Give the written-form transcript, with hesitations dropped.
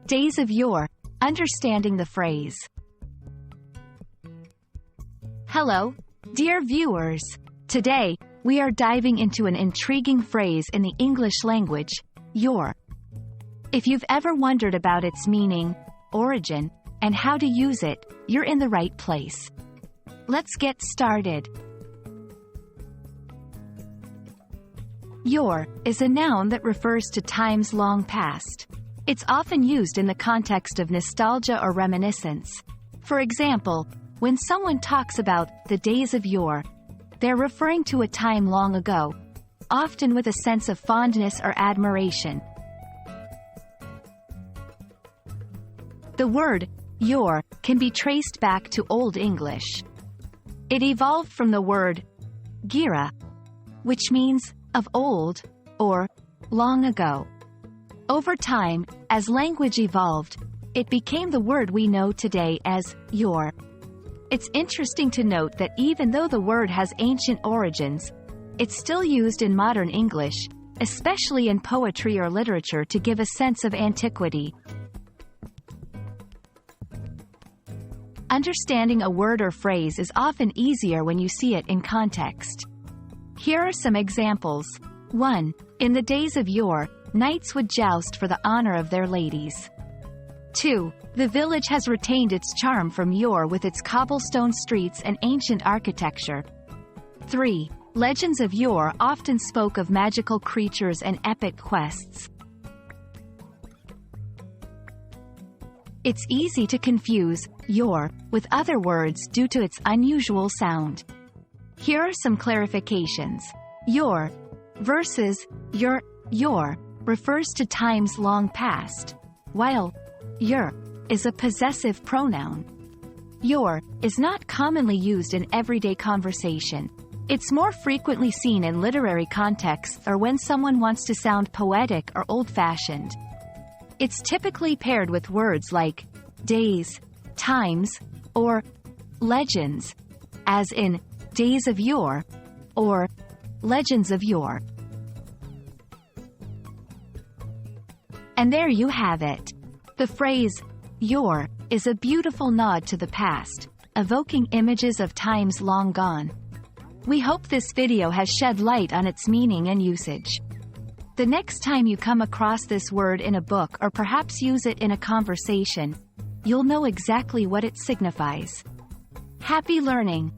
Days of Yore, understanding the phrase. Hello, dear viewers. Today, we are diving into an intriguing phrase in the English language, yore. If you've ever wondered about its meaning, origin, and how to use it, you're in the right place. Let's get started. Yore is a noun that refers to times long past. It's often used in the context of nostalgia or reminiscence. For example, when someone talks about the days of yore, they're referring to a time long ago, often with a sense of fondness or admiration. The word yore can be traced back to Old English. It evolved from the word gira, which means of old or long ago. Over time, as language evolved, it became the word we know today as yore. It's interesting to note that even though the word has ancient origins, it's still used in modern English, especially in poetry or literature, to give a sense of antiquity. Understanding a word or phrase is often easier when you see it in context. Here are some examples. 1. In the days of yore, knights would joust for the honor of their ladies. 2. The village has retained its charm from yore with its cobblestone streets and ancient architecture. 3. Legends of yore often spoke of magical creatures and epic quests. It's easy to confuse yore with other words due to its unusual sound. Here are some clarifications. Yore versus yore refers to times long past, while yore is a possessive pronoun. Yore is not commonly used in everyday conversation. It's more frequently seen in literary contexts or when someone wants to sound poetic or old-fashioned. It's typically paired with words like days, times, or legends, as in Days of Yore or Legends of Yore. And there you have it. The phrase yore is a beautiful nod to the past, evoking images of times long gone. We hope this video has shed light on its meaning and usage. The next time you come across this word in a book or perhaps use it in a conversation, you'll know exactly what it signifies. Happy learning!